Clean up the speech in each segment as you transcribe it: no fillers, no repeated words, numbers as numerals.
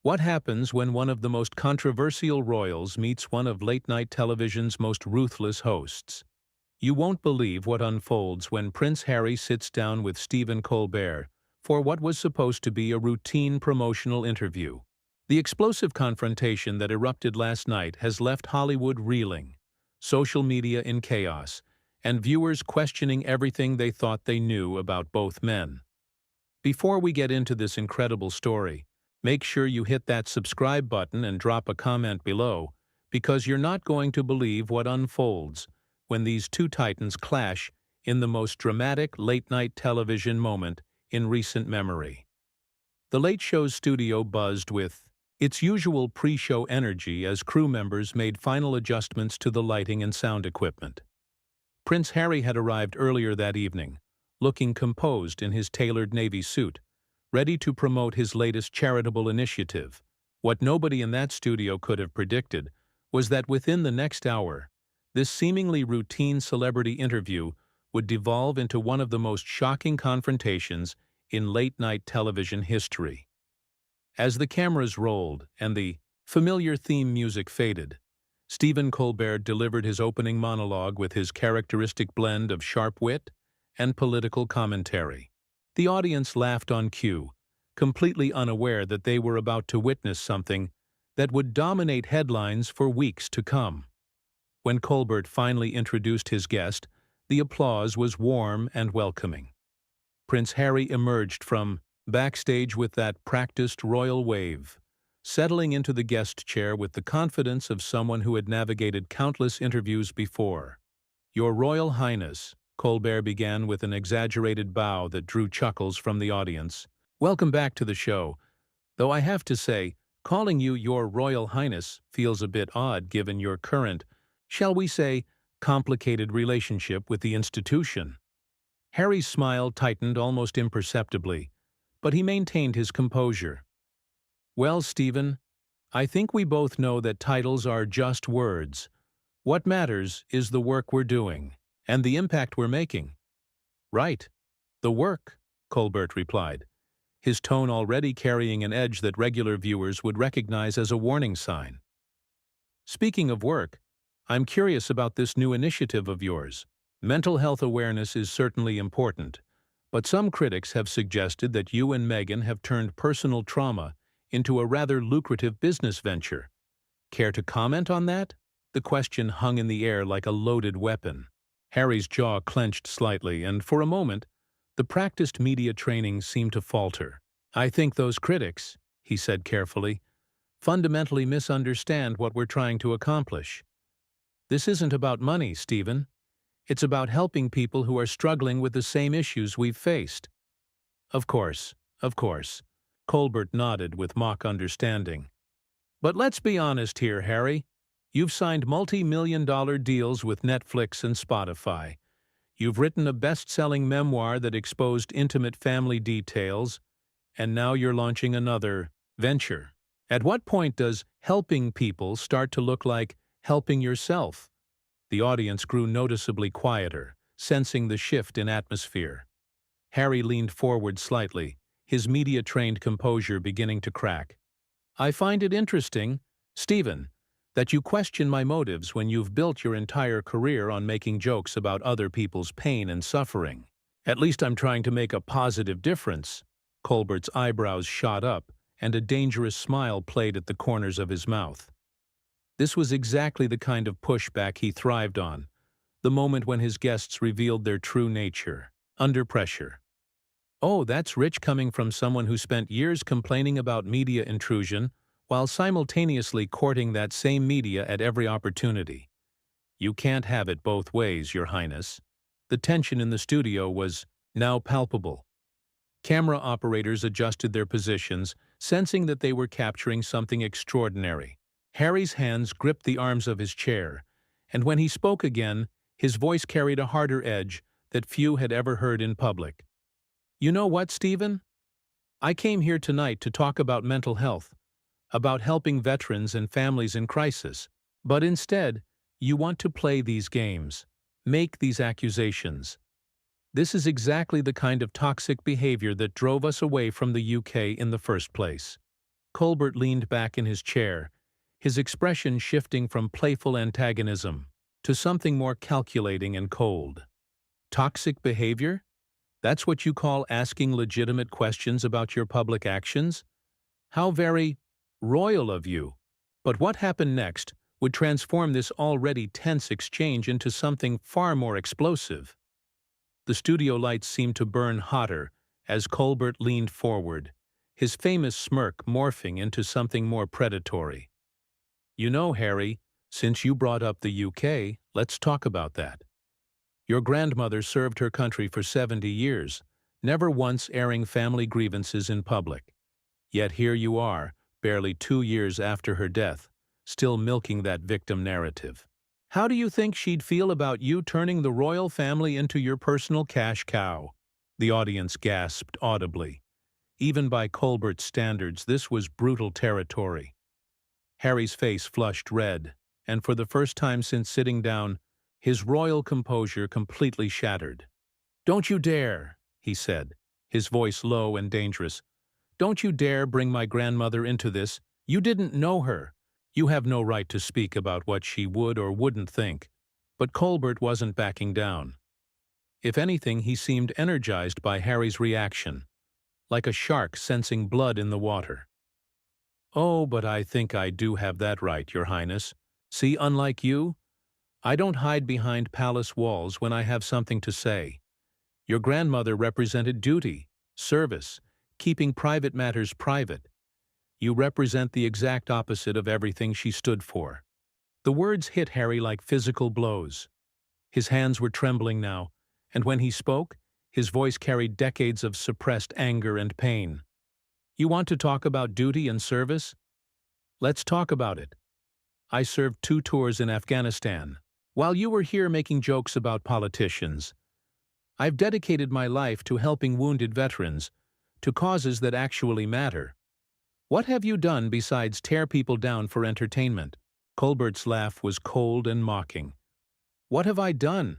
What happens when one of the most controversial royals meets one of late-night television's most ruthless hosts? You won't believe what unfolds when Prince Harry sits down with Stephen Colbert for what was supposed to be a routine promotional interview. The explosive confrontation that erupted last night has left Hollywood reeling, social media in chaos, and viewers questioning everything they thought they knew about both men. Before we get into this incredible story, make sure you hit that subscribe button and drop a comment below, because you're not going to believe what unfolds when these two titans clash in the most dramatic late-night television moment in recent memory. The Late Show's studio buzzed with its usual pre-show energy as crew members made final adjustments to the lighting and sound equipment. Prince Harry had arrived earlier that evening, looking composed in his tailored navy suit, ready to promote his latest charitable initiative. What nobody in that studio could have predicted was that within the next hour, this seemingly routine celebrity interview would devolve into one of the most shocking confrontations in late-night television history. As the cameras rolled and the familiar theme music faded, Stephen Colbert delivered his opening monologue with his characteristic blend of sharp wit and political commentary. The audience laughed on cue, completely unaware that they were about to witness something that would dominate headlines for weeks to come. When Colbert finally introduced his guest, the applause was warm and welcoming. Prince Harry emerged from backstage with that practiced royal wave, settling into the guest chair with the confidence of someone who had navigated countless interviews before. "Your Royal Highness," Colbert began with an exaggerated bow that drew chuckles from the audience. "Welcome back to the show. Though I have to say, calling you Your Royal Highness feels a bit odd given your current, shall we say, complicated relationship with the institution." Harry's smile tightened almost imperceptibly, but he maintained his composure. "Well, Stephen, I think we both know that titles are just words. What matters is the work we're doing, and the impact we're making." "Right. The work," Colbert replied, his tone already carrying an edge that regular viewers would recognize as a warning sign. "Speaking of work, I'm curious about this new initiative of yours. Mental health awareness is certainly important, but some critics have suggested that you and Meghan have turned personal trauma into a rather lucrative business venture. Care to comment on that?" The question hung in the air like a loaded weapon. Harry's jaw clenched slightly, and for a moment, the practiced media training seemed to falter. "I think those critics," he said carefully, "fundamentally misunderstand what we're trying to accomplish. This isn't about money, Stephen. It's about helping people who are struggling with the same issues we've faced." Of course," Colbert nodded with mock understanding. "But let's be honest here, Harry. You've signed multi-million-dollar deals with Netflix and Spotify. You've written a best-selling memoir that exposed intimate family details, and now you're launching another venture. At what point does helping people start to look like helping yourself?" The audience grew noticeably quieter, sensing the shift in atmosphere. Harry leaned forward slightly, his media-trained composure beginning to crack. "I find it interesting, Stephen, that you question my motives when you've built your entire career on making jokes about other people's pain and suffering. At least I'm trying to make a positive difference." Colbert's eyebrows shot up, and a dangerous smile played at the corners of his mouth. This was exactly the kind of pushback he thrived on, the moment when his guests revealed their true nature, under pressure. "Oh, that's rich coming from someone who spent years complaining about media intrusion while simultaneously courting that same media at every opportunity. You can't have it both ways, Your Highness." The tension in the studio was now palpable. Camera operators adjusted their positions, sensing that they were capturing something extraordinary. Harry's hands gripped the arms of his chair, and when he spoke again, his voice carried a harder edge that few had ever heard in public. "You know what, Stephen? I came here tonight to talk about mental health, about helping veterans and families in crisis. But instead, you want to play these games, make these accusations. This is exactly the kind of toxic behavior that drove us away from the UK in the first place." Colbert leaned back in his chair, his expression shifting from playful antagonism to something more calculating and cold. Toxic behavior? That's what you call asking legitimate questions about your public actions? How very royal of you. But what happened next would transform this already tense exchange into something far more explosive. The studio lights seemed to burn hotter as Colbert leaned forward, his famous smirk morphing into something more predatory. You know, Harry, since you brought up the UK, let's talk about that. Your grandmother served her country for 70 years, never once airing family grievances in public. Yet here you are, barely 2 years after her death, still milking that victim narrative. How do you think she'd feel about you turning the royal family into your personal cash cow? The audience gasped audibly. Even by Colbert's standards, this was brutal territory. Harry's face flushed red, and for the first time since sitting down, his royal composure completely shattered. "Don't you dare," he said, his voice low and dangerous. "Don't you dare bring my grandmother into this. You didn't know her. You have no right to speak about what she would or wouldn't think." But Colbert wasn't backing down. If anything, he seemed energized by Harry's reaction, like a shark sensing blood in the water. "Oh, but I think I do have that right, Your Highness. See, unlike you, I don't hide behind palace walls when I have something to say. Your grandmother represented duty, service, keeping private matters private. You represent the exact opposite of everything she stood for." The words hit Harry like physical blows. His hands were trembling now, and when he spoke, his voice carried decades of suppressed anger and pain. "You want to talk about duty and service? Let's talk about it. I served 2 tours in Afghanistan, while you were here making jokes about politicians. I've dedicated my life to helping wounded veterans, to causes that actually matter. What have you done besides tear people down for entertainment?" Colbert's laugh was cold and mocking. "What have I done?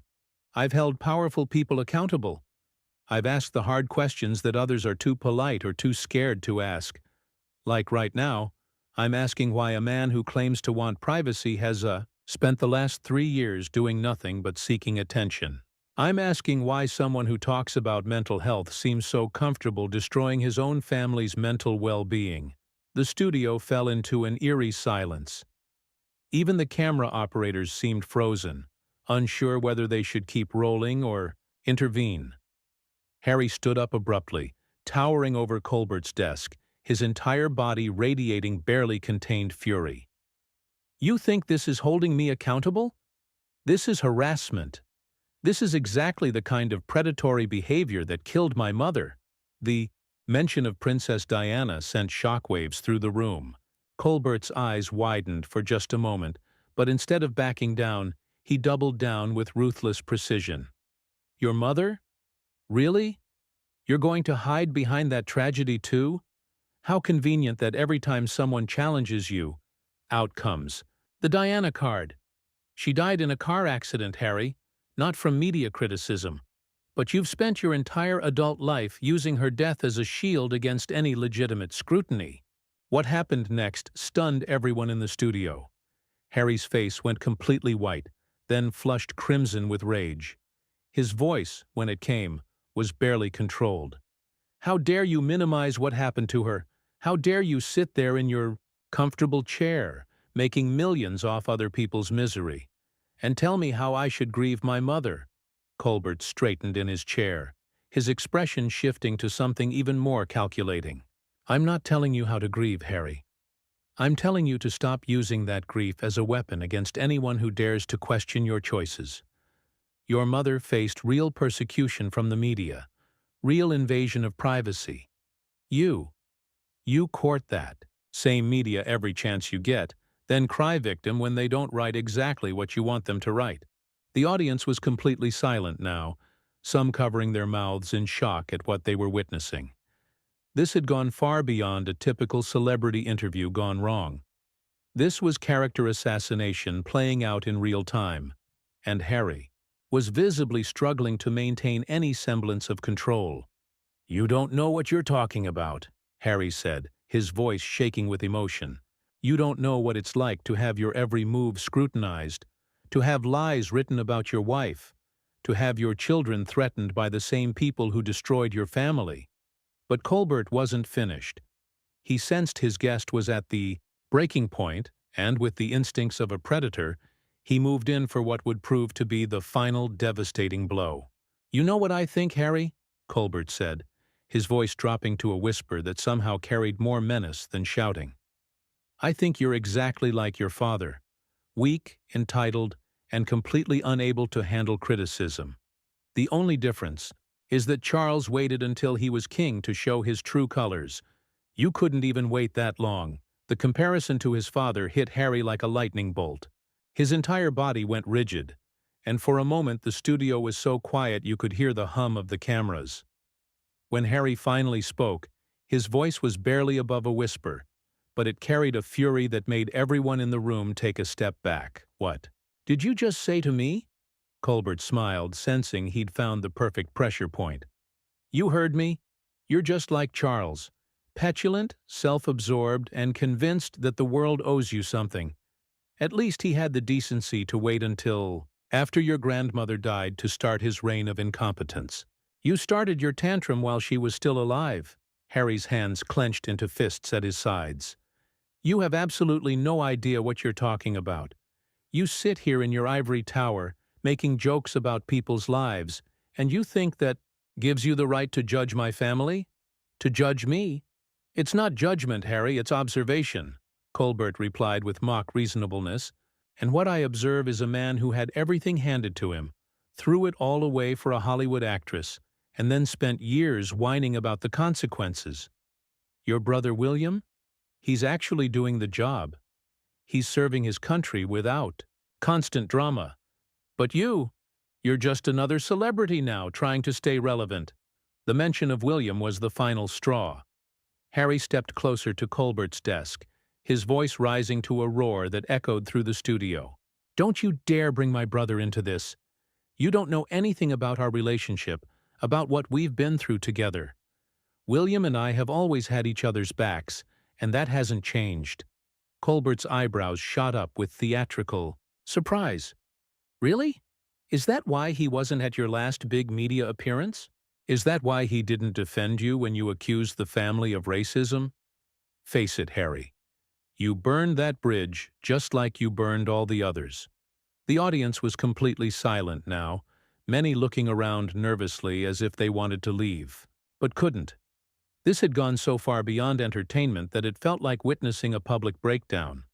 I've held powerful people accountable. I've asked the hard questions that others are too polite or too scared to ask. Like right now, I'm asking why a man who claims to want privacy has spent the last 3 years doing nothing but seeking attention. I'm asking why someone who talks about mental health seems so comfortable destroying his own family's mental well-being." The studio fell into an eerie silence. Even the camera operators seemed frozen, unsure whether they should keep rolling or intervene. Harry stood up abruptly, towering over Colbert's desk, his entire body radiating barely contained fury. "You think this is holding me accountable? This is harassment. This is exactly the kind of predatory behavior that killed my mother." The mention of Princess Diana sent shockwaves through the room. Colbert's eyes widened for just a moment, but instead of backing down, he doubled down with ruthless precision. "Your mother? Really? You're going to hide behind that tragedy too? How convenient that every time someone challenges you, out comes the Diana card. She died in a car accident, Harry, not from media criticism. But you've spent your entire adult life using her death as a shield against any legitimate scrutiny." What happened next stunned everyone in the studio. Harry's face went completely white, then flushed crimson with rage. His voice, when it came, was barely controlled. "How dare you minimize what happened to her? How dare you sit there in your comfortable chair, making millions off other people's misery, and tell me how I should grieve my mother?" Colbert straightened in his chair, his expression shifting to something even more calculating. "I'm not telling you how to grieve, Harry. I'm telling you to stop using that grief as a weapon against anyone who dares to question your choices. Your mother faced real persecution from the media, real invasion of privacy. You court that same media every chance you get, then cry victim when they don't write exactly what you want them to write." The audience was completely silent now, some covering their mouths in shock at what they were witnessing. This had gone far beyond a typical celebrity interview gone wrong. This was character assassination playing out in real time, and Harry was visibly struggling to maintain any semblance of control. "You don't know what you're talking about," Harry said, his voice shaking with emotion. "You don't know what it's like to have your every move scrutinized, to have lies written about your wife, to have your children threatened by the same people who destroyed your family." But Colbert wasn't finished. He sensed his guest was at the breaking point, and with the instincts of a predator, he moved in for what would prove to be the final devastating blow. "You know what I think, Harry?" Colbert said, his voice dropping to a whisper that somehow carried more menace than shouting. "I think you're exactly like your father, weak, entitled, and completely unable to handle criticism. The only difference is that Charles waited until he was king to show his true colors. You couldn't even wait that long." The comparison to his father hit Harry like a lightning bolt. His entire body went rigid, and for a moment the studio was so quiet you could hear the hum of the cameras. When Harry finally spoke, his voice was barely above a whisper, but it carried a fury that made everyone in the room take a step back. "What did you just say to me?" Colbert smiled, sensing he'd found the perfect pressure point. "You heard me. You're just like Charles. Petulant, self-absorbed, and convinced that the world owes you something. At least he had the decency to wait until after your grandmother died to start his reign of incompetence. You started your tantrum while she was still alive." Harry's hands clenched into fists at his sides. "You have absolutely no idea what you're talking about. You sit here in your ivory tower, making jokes about people's lives, and you think that gives you the right to judge my family? To judge me?" "It's not judgment, Harry, it's observation," Colbert replied with mock reasonableness. "And what I observe is a man who had everything handed to him, threw it all away for a Hollywood actress, and then spent years whining about the consequences. Your brother William? He's actually doing the job. He's serving his country without constant drama. But you're just another celebrity now trying to stay relevant." The mention of William was the final straw. Harry stepped closer to Colbert's desk, his voice rising to a roar that echoed through the studio. "Don't you dare bring my brother into this. You don't know anything about our relationship, about what we've been through together. William and I have always had each other's backs, and that hasn't changed." Colbert's eyebrows shot up with theatrical surprise. "Really? Is that why he wasn't at your last big media appearance? Is that why he didn't defend you when you accused the family of racism? Face it, Harry. You burned that bridge just like you burned all the others." The audience was completely silent now, many looking around nervously as if they wanted to leave, but couldn't. This had gone so far beyond entertainment that it felt like witnessing a public breakdown.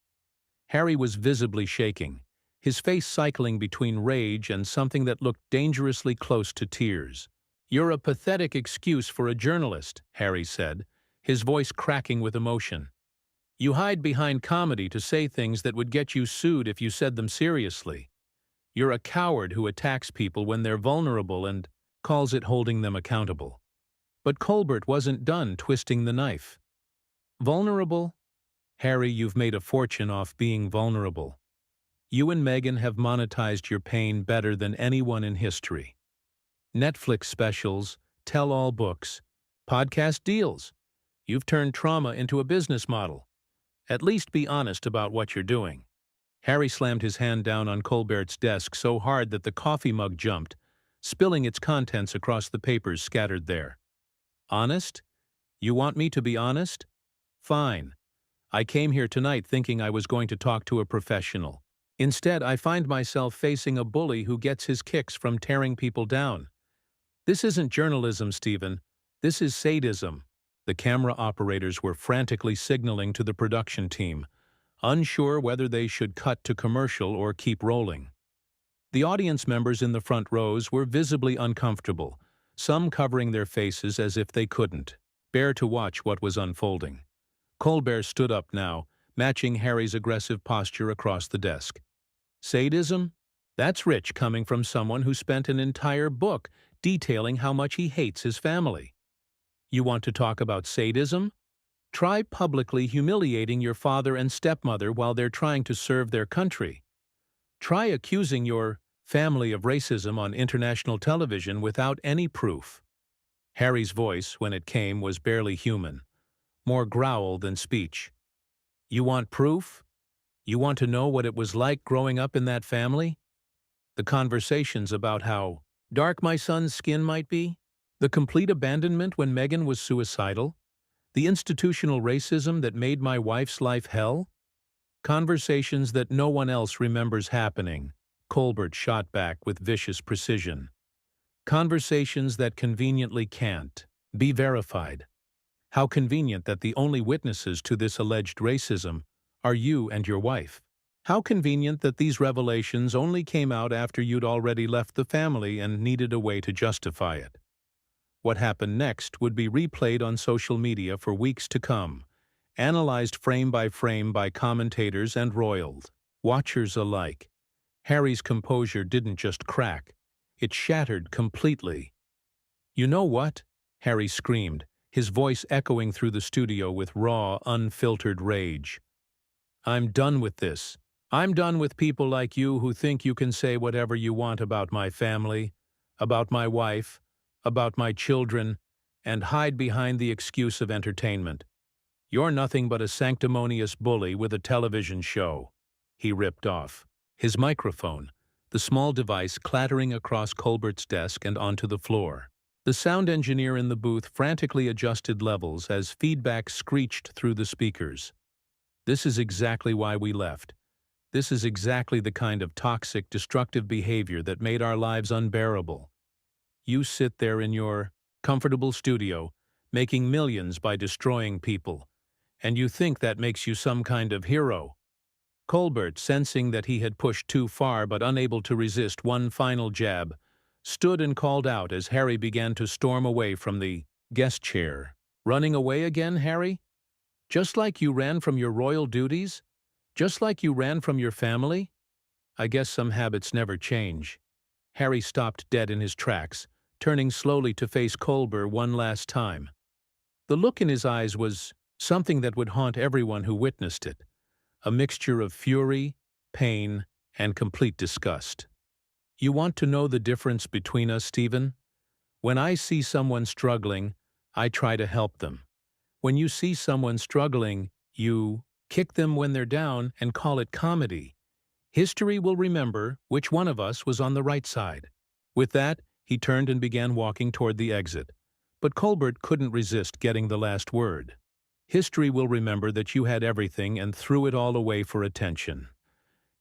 Harry was visibly shaking, his face cycling between rage and something that looked dangerously close to tears. "You're a pathetic excuse for a journalist," Harry said, his voice cracking with emotion. "You hide behind comedy to say things that would get you sued if you said them seriously. You're a coward who attacks people when they're vulnerable and calls it holding them accountable." But Colbert wasn't done twisting the knife. "Vulnerable? Harry, you've made a fortune off being vulnerable. You and Meghan have monetized your pain better than anyone in history. Netflix specials, tell-all books, podcast deals. You've turned trauma into a business model. At least be honest about what you're doing." Harry slammed his hand down on Colbert's desk so hard that the coffee mug jumped, spilling its contents across the papers scattered there. "Honest? You want me to be honest? Fine. I came here tonight thinking I was going to talk to a professional. Instead, I find myself facing a bully who gets his kicks from tearing people down. This isn't journalism, Stephen. This is sadism." The camera operators were frantically signaling to the production team, unsure whether they should cut to commercial or keep rolling. The audience members in the front rows were visibly uncomfortable, some covering their faces as if they couldn't bear to watch what was unfolding. Colbert stood up now, matching Harry's aggressive posture across the desk. "Sadism? That's rich coming from someone who spent an entire book detailing how much he hates his family. You want to talk about sadism? Try publicly humiliating your father and stepmother while they're trying to serve their country. Try accusing your family of racism on international television without any proof." Harry's voice, when it came, was barely human, more growl than speech. You want proof? You want to know what it was like growing up in that family? The conversations about how dark my son's skin might be? The complete abandonment when Megan was suicidal? The institutional racism that made my wife's life hell? Conversations that no one else remembers happening, Colbert shot back with vicious precision. Conversations that conveniently can't be verified. How convenient that the only witnesses to this alleged racism are you and your wife. How convenient that these revelations only came out after you'd already left the family and needed a way to justify it. What happened next would be replayed on social media for weeks to come, analyzed frame by commentators and royals, watchers alike. Harry's composure didn't just crack, it shattered completely. "You know what?" Harry screamed, his voice echoing through the studio with raw, unfiltered rage. "I'm done with this. I'm done with people like you who think you can say whatever you want about my family, about my wife, about my children, and hide behind the excuse of entertainment. You're nothing but a sanctimonious bully with a television show," he ripped off. His microphone, the small device clattering across Colbert's desk and onto the floor. The sound engineer in the booth frantically adjusted levels as feedback screeched through the speakers. "This is exactly why we left. This is exactly the kind of toxic, destructive behavior that made our lives unbearable. You sit there in your comfortable studio, making millions by destroying people, and you think that makes you some kind of hero." Colbert, sensing that he had pushed too far but unable to resist one final jab, stood and called out as Harry began to storm away from the guest chair. "Running away again, Harry? Just like you ran from your royal duties? Just like you ran from your family? I guess some habits never change." Harry stopped dead in his tracks, turning slowly to face Colbert one last time. The look in his eyes was something that would haunt everyone who witnessed it, a mixture of fury, pain, and complete disgust. "You want to know the difference between us, Stephen? When I see someone struggling, I try to help them. When you see someone struggling, you kick them when they're down and call it comedy. History will remember which one of us was on the right side." With that, he turned and began walking toward the exit. But Colbert couldn't resist getting the last word. "History will remember that you had everything and threw it all away for attention.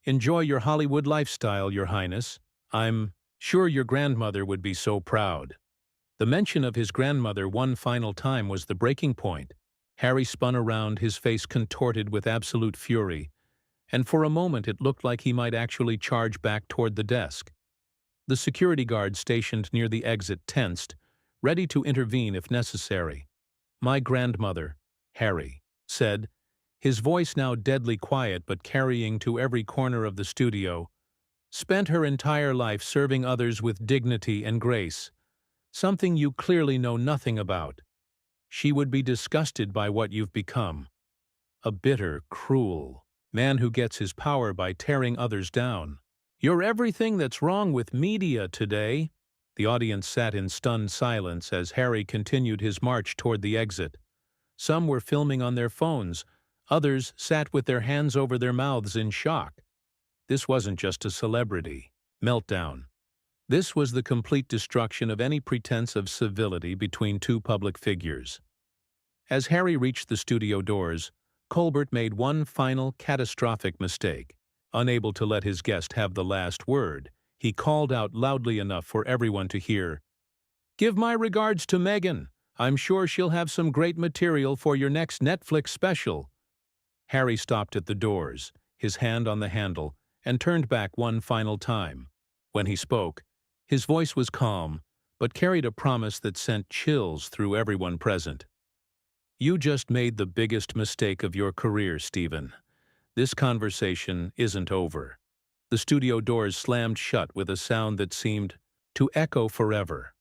Enjoy your Hollywood lifestyle, Your Highness. I'm sure your grandmother would be so proud." The mention of his grandmother one final time was the breaking point. Harry spun around, his face contorted with absolute fury, and for a moment it looked like he might actually charge back toward the desk. The security guard stationed near the exit tensed, ready to intervene if necessary. "My grandmother," Harry said, his voice now deadly quiet but carrying to every corner of the studio, "spent her entire life serving others with dignity and grace, something you clearly know nothing about. She would be disgusted by what you've become. A bitter, cruel man who gets his power by tearing others down. You're everything that's wrong with media today." The audience sat in stunned silence as Harry continued his march toward the exit. Some were filming on their phones, others sat with their hands over their mouths in shock. This wasn't just a celebrity meltdown. This was the complete destruction of any pretense of civility between two public figures. As Harry reached the studio doors, Colbert made one final catastrophic mistake. Unable to let his guest have the last word, he called out loudly enough for everyone to hear, "Give my regards to Megan. I'm sure she'll have some great material for your next Netflix special." Harry stopped at the doors, his hand on the handle, and turned back one final time. When he spoke, his voice was calm, but carried a promise that sent chills through everyone present. "You just made the biggest mistake of your career, Stephen. This conversation isn't over." The studio doors slammed shut with a sound that seemed to echo forever.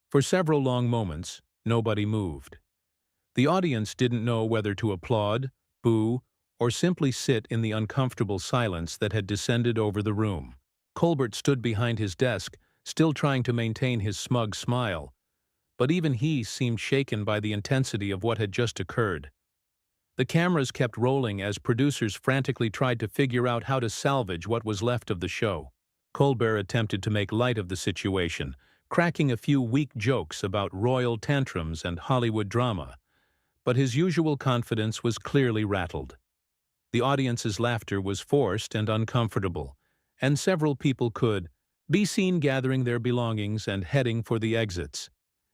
For several long moments, nobody moved. The audience didn't know whether to applaud, boo, or simply sit in the uncomfortable silence that had descended over the room. Colbert stood behind his desk, still trying to maintain his smug smile, but even he seemed shaken by the intensity of what had just occurred. The cameras kept rolling as producers frantically tried to figure out how to salvage what was left of the show. Colbert attempted to make light of the situation, cracking a few weak jokes about royal tantrums and Hollywood drama, but his usual confidence was clearly rattled. The audience's laughter was forced and uncomfortable, and several people could be seen gathering their belongings and heading for the exits.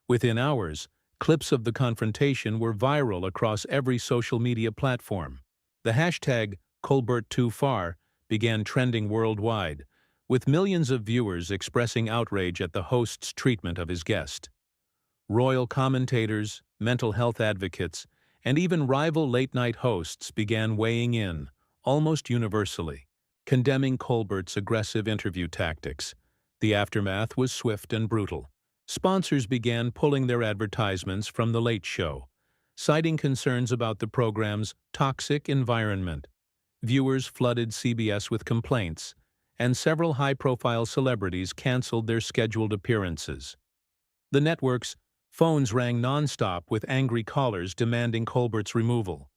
Within hours, clips of the confrontation were viral across every social media platform. The hashtag #ColbertTooFar began trending worldwide, with millions of viewers expressing outrage at the host's treatment of his guest. Royal commentators, mental health advocates, and even rival late-night hosts began weighing in, almost universally, condemning Colbert's aggressive interview tactics. The aftermath was swift and brutal. Sponsors began pulling their advertisements from The Late Show, citing concerns about the program's toxic environment. Viewers flooded CBS with complaints, and several high-profile celebrities canceled their scheduled appearances. The network's phones rang non-stop with angry callers demanding Colbert's removal.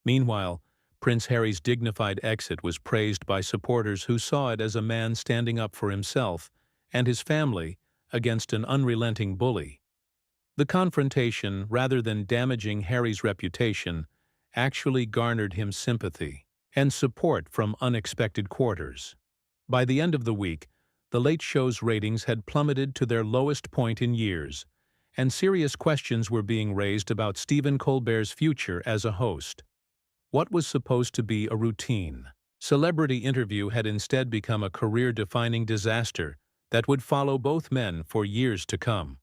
Meanwhile, Prince Harry's dignified exit was praised by supporters who saw it as a man standing up for himself and his family against an unrelenting bully. The confrontation, rather than damaging Harry's reputation, actually garnered him sympathy and support from unexpected quarters. By the end of the week, The Late Show's ratings had plummeted to their lowest point in years, and serious questions were being raised about Stephen Colbert's future as a host. What was supposed to be a routine celebrity interview had instead become a career-defining disaster that would follow both men for years to come.